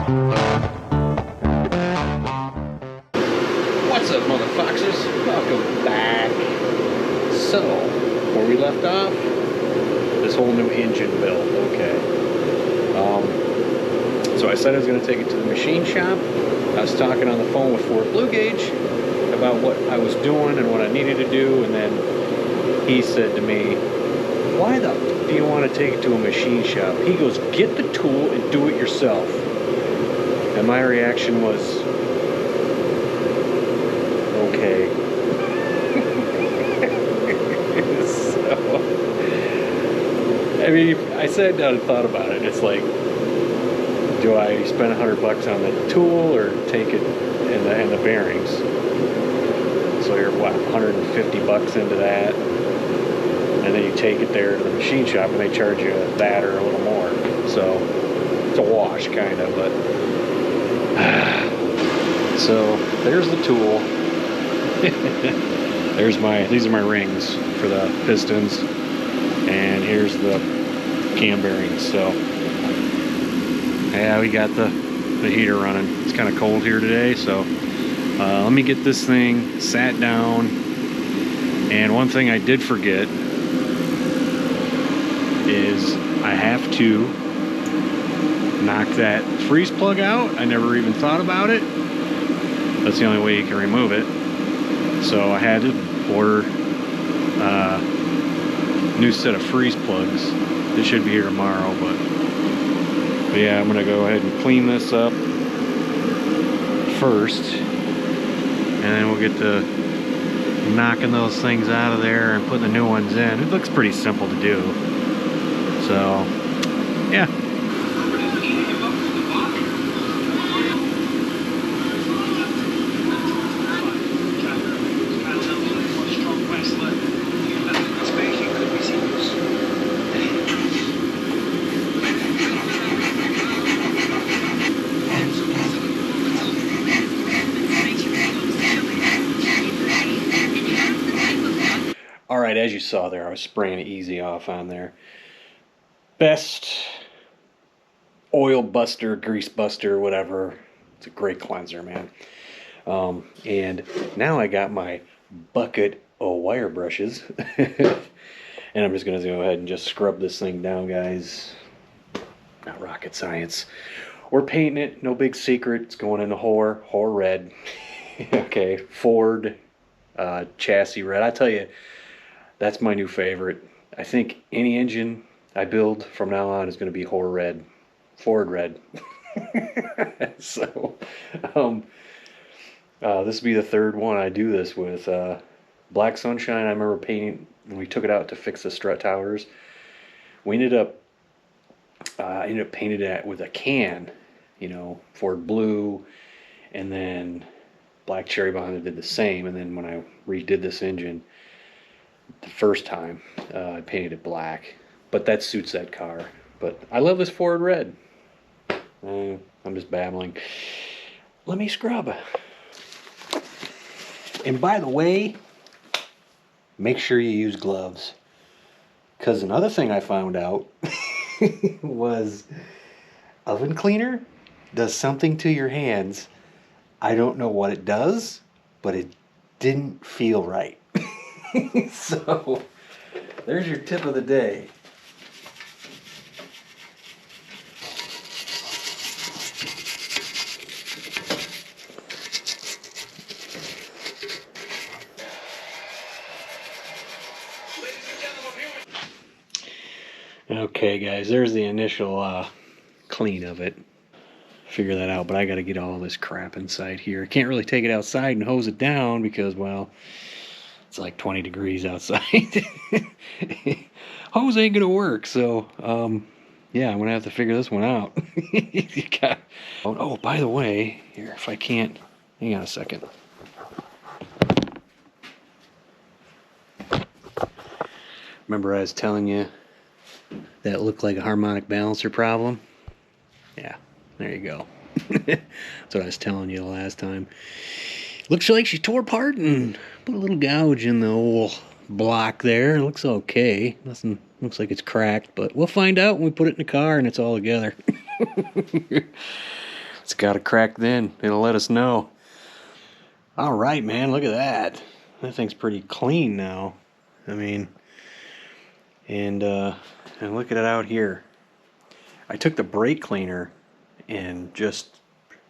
What's up, motherfuckers? Welcome back. So, where we left off, this whole new engine build, okay. So I said I was going to take it to the machine shop. I was talking on the phone with Ford Blue Gauge about what I was doing and what I needed to do, and then he said to me, why the f do you want to take it to a machine shop? He goes, get the tool and do it yourself. And my reaction was, okay. So, I mean, I sat down and thought about it. It's like, do I spend $100 on the tool or take it and the bearings? So you're what, 150 bucks into that, and then you take it there to the machine shop and they charge you that or a little more. So it's a wash, kind of. But so there's the tool. These are my rings for the pistons, and here's the cam bearings. So yeah, we got the heater running. It's kind of cold here today, so let me get this thing sat down. And one thing I did forget is I have to knock that freeze plug out. I never even thought about it. That's the only way you can remove it. So I had to order a new set of freeze plugs. It should be here tomorrow, but yeah, I'm gonna go ahead and clean this up first, and then we'll get to knocking those things out of there and putting the new ones in. It looks pretty simple to do. So yeah. Alright, as you saw there, I was spraying Easy Off on there. Best oil buster, grease buster, whatever. It's a great cleanser, man. And now I got my bucket of wire brushes. And I'm just going to go ahead and just scrub this thing down, guys. Not rocket science. We're painting it, no big secret. It's going into Whore red. Okay, Ford chassis red. I tell you, that's my new favorite. I think any engine I build from now on is going to be Whore red. Ford red. So, this will be the third one I do this with. Black Sunshine, I remember painting, when we took it out to fix the strut towers, we ended up painting it with a can, you know, Ford Blue, and then Black Cherry Bomb did the same, and then when I redid this engine the first time, I painted it black, but that suits that car. But I love this Ford red. I'm just babbling. Let me scrub. And by the way, make sure you use gloves, because another thing I found out was oven cleaner does something to your hands. I don't know what it does, but it didn't feel right. So there's your tip of the day. Okay guys, there's the initial clean of it. Figure that out, but I got to get all this crap inside here. I can't really take it outside and hose it down because, well, it's like 20 degrees outside. Hose ain't gonna work, so yeah, I'm gonna have to figure this one out. Oh, by the way, here, if I can't, hang on a second. Remember I was telling you that looked like a harmonic balancer problem? Yeah, there you go. That's what I was telling you the last time. Looks like she tore apart and put a little gouge in the old block there. It looks okay. Nothing looks like it's cracked, but we'll find out when we put it in the car and it's all together. it's got a crack then, it'll let us know. All right, man, look at that. That thing's pretty clean now. I mean, and look at it out here. I took the brake cleaner and just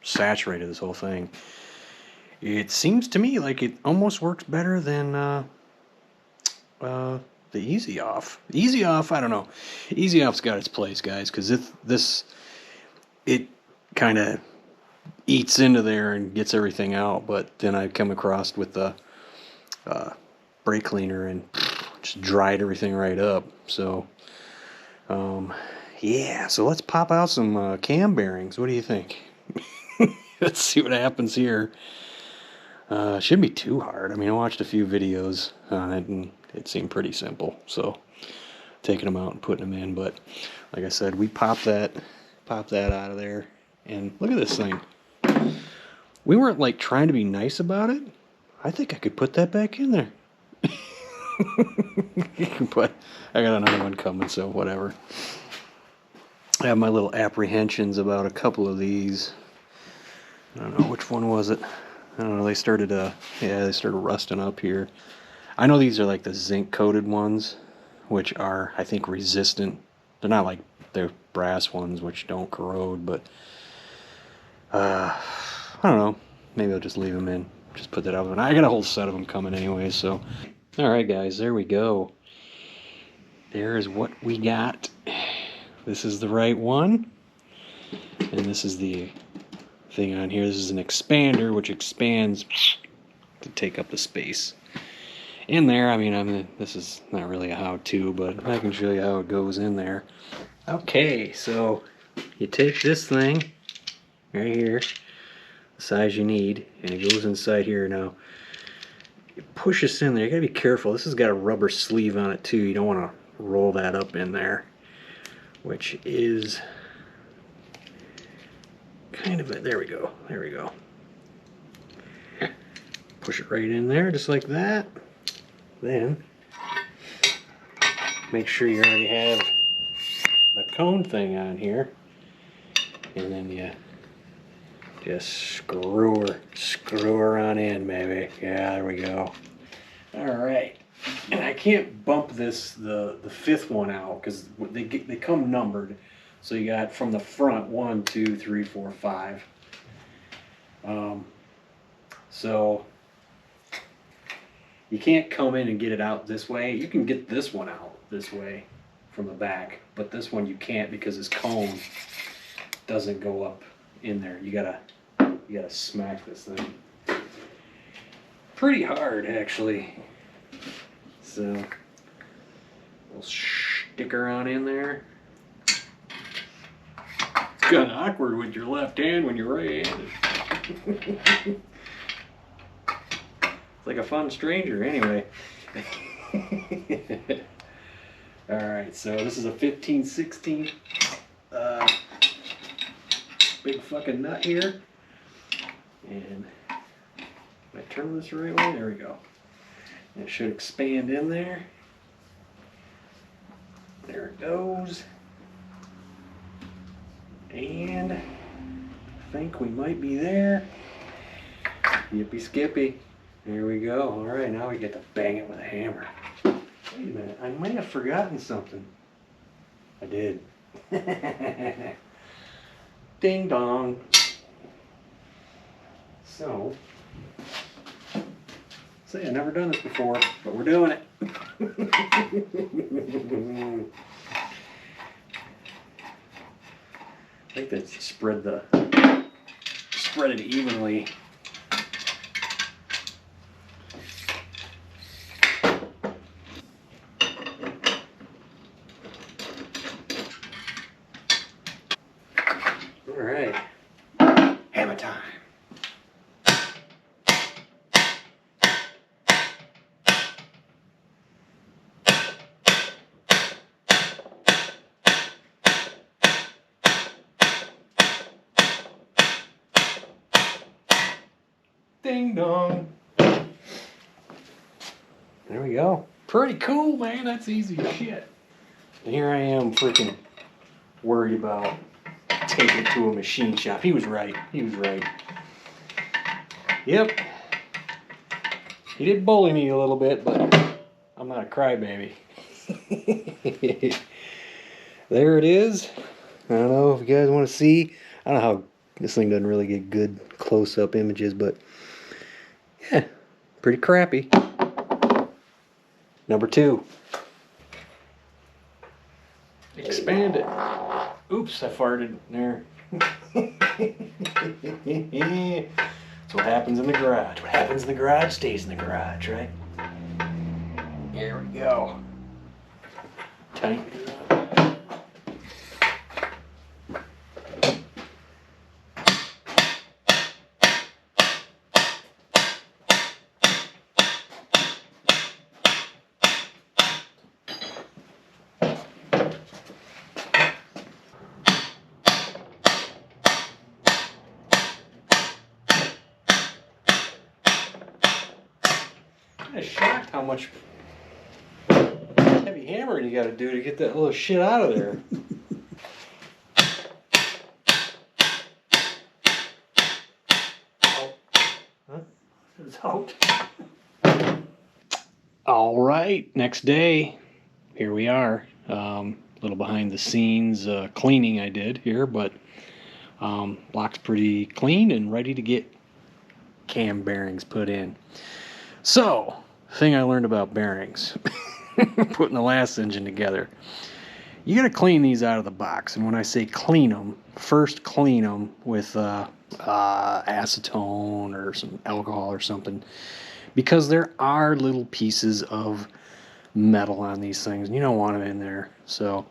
saturated this whole thing. It seems to me like it almost works better than the Easy Off. Easy Off, I don't know. Easy Off's got its place, guys, because it kind of eats into there and gets everything out. But then I come across with the brake cleaner and just dried everything right up. So, yeah. So let's pop out some cam bearings. What do you think? Let's see what happens here. Shouldn't be too hard. I mean, I watched a few videos on it and it seemed pretty simple. So taking them out and putting them in. But like I said, we pop that out of there. And look at this thing. We weren't like trying to be nice about it. I think I could put that back in there. But I got another one coming, so whatever. I have my little apprehensions about a couple of these. I don't know, which one was it? I don't know, they started rusting up here. I know these are like the zinc coated ones, which are, I think, resistant. They're not like the brass ones, which don't corrode, but I don't know. Maybe I'll just leave them in. Just put that out. And I got a whole set of them coming anyway, so. Alright guys, there we go. There is what we got. This is the right one. And this is the thing on here. This is an expander, which expands to take up the space in there. I mean, this is not really a how-to, but I can show you how it goes in there. Okay, so you take this thing right here, the size you need, and it goes inside here. Now you push this in there. You gotta be careful. This has got a rubber sleeve on it too. You don't want to roll that up in there, which is kind of a, there we go. Push it right in there just like that. Then make sure you already have the cone thing on here, and then you just screw her on in, baby. Yeah, there we go. Alright, and I can't bump this the fifth one out because they come numbered. So you got from the front 1, 2, 3, 4, 5. So you can't come in and get it out this way. You can get this one out this way from the back, but this one you can't because this cone doesn't go up in there. You gotta smack this thing pretty hard, actually. So we'll stick her on in there. It's kind of awkward with your left hand when you're right-handed. It's like a fun stranger, anyway. Alright, so this is a 15/16 big fucking nut here. And if I turn this the right way, there we go. And it should expand in there. There it goes. And I think we might be there. Yippee skippy. There we go. Alright, now we get to bang it with a hammer. Wait a minute, I might have forgotten something. I did. Ding dong. So, see, I've never done this before, but we're doing it. I think that spread it evenly. All right, hammer time. Ding dong. There we go. Pretty cool, man. That's easy as shit. And here I am freaking worried about take it to a machine shop. He was right. He was right. Yep. He did bully me a little bit, but I'm not a crybaby. There it is. I don't know if you guys want to see. I don't know how this thing doesn't really get good close-up images, but yeah, pretty crappy. Number 2. Expand it. Oops, I farted there. That's what happens in the garage. What happens in the garage stays in the garage, right? Here we go. Tighten it up. I'm shocked how much heavy hammering you gotta do to get that little shit out of there. Oh. Huh? It's out. All right, next day, here we are. A little behind the scenes cleaning I did here, but block's pretty clean and ready to get cam bearings put in. So, thing I learned about bearings, putting the last engine together. You gotta clean these out of the box, and when I say clean them, first clean them with acetone or some alcohol or something, because there are little pieces of metal on these things, and you don't want them in there. So,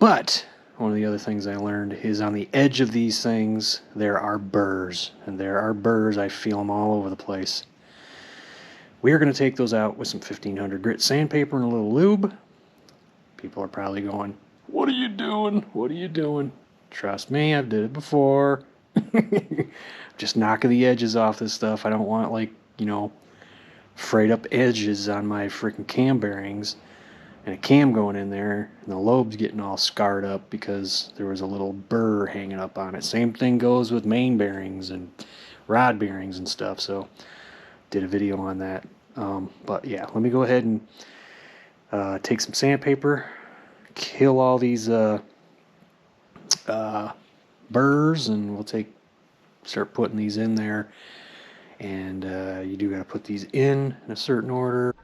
but one of the other things I learned is on the edge of these things there are burrs, and there are burrs. I feel them all over the place. We are going to take those out with some 1500 grit sandpaper and a little lube. People are probably going, "What are you doing? What are you doing?" Trust me, I've did it before. Just knocking the edges off this stuff. I don't want, like, frayed up edges on my freaking cam bearings and a cam going in there and the lobe's getting all scarred up because there was a little burr hanging up on it. Same thing goes with main bearings and rod bearings and stuff. So did a video on that. But yeah, let me go ahead and take some sandpaper, kill all these burrs, and we'll start putting these in there. And you do got to put these in a certain order.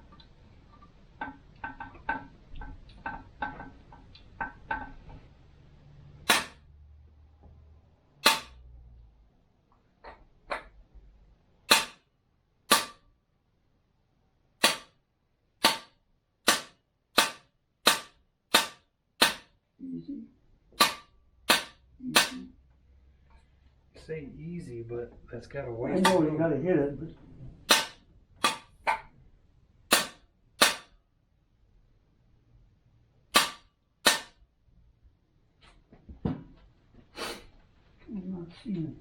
Easy. Say easy, but that's got to wait. I know you got to hit it, but I'm not seeing it.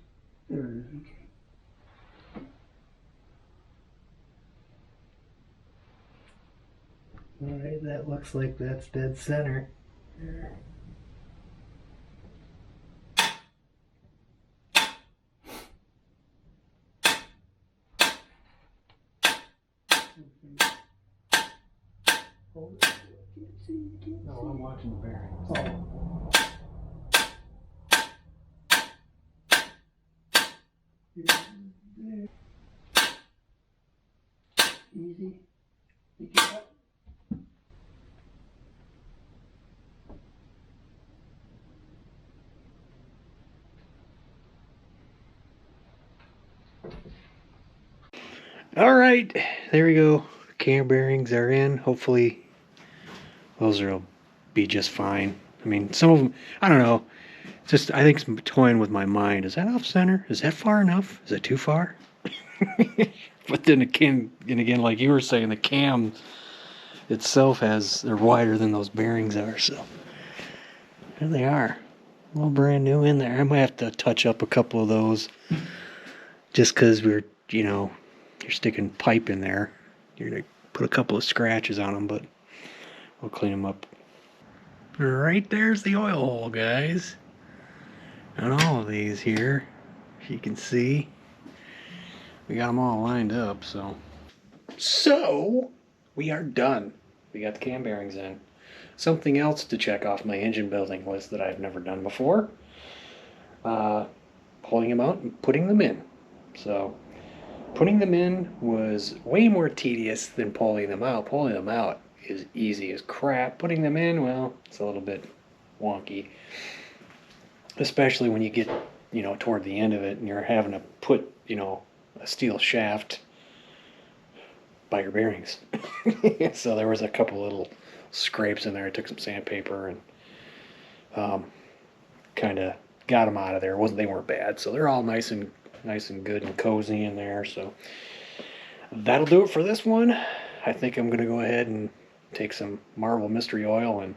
There it is. Okay. Alright, that looks like that's dead center. No, I'm watching the bearings. Oh. Easy. Pick it up. All right, there we go. Cam bearings are in. Hopefully those will be just fine. I mean, some of them, I don't know. Just, I think I'm toying with my mind. Is that off center? Is that far enough? Is that too far? But then again, like you were saying, the cam itself they're wider than those bearings are. So there they are. A little brand new in there. I might have to touch up a couple of those just because you're sticking pipe in there. You're going to put a couple of scratches on them, but we'll clean them up. Right there's the oil hole, guys. on all of these here. If you can see, we got them all lined up, so. So, we are done. We got the cam bearings in. Something else to check off my engine building list that I've never done before. Pulling them out and putting them in. So, putting them in was way more tedious than pulling them out. Pulling them out is easy as crap. Putting them in, well, it's a little bit wonky. Especially when you get, toward the end of it and you're having to put, a steel shaft by your bearings. So there was a couple little scrapes in there. I took some sandpaper and kind of got them out of there. They weren't bad, so they're all nice and good and cozy in there. So that'll do it for this one. I think I'm gonna go ahead and take some Marvel Mystery Oil and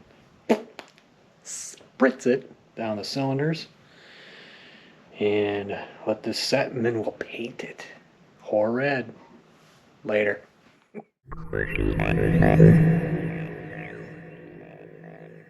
spritz it down the cylinders and let this set, and then we'll paint it whole red. Later.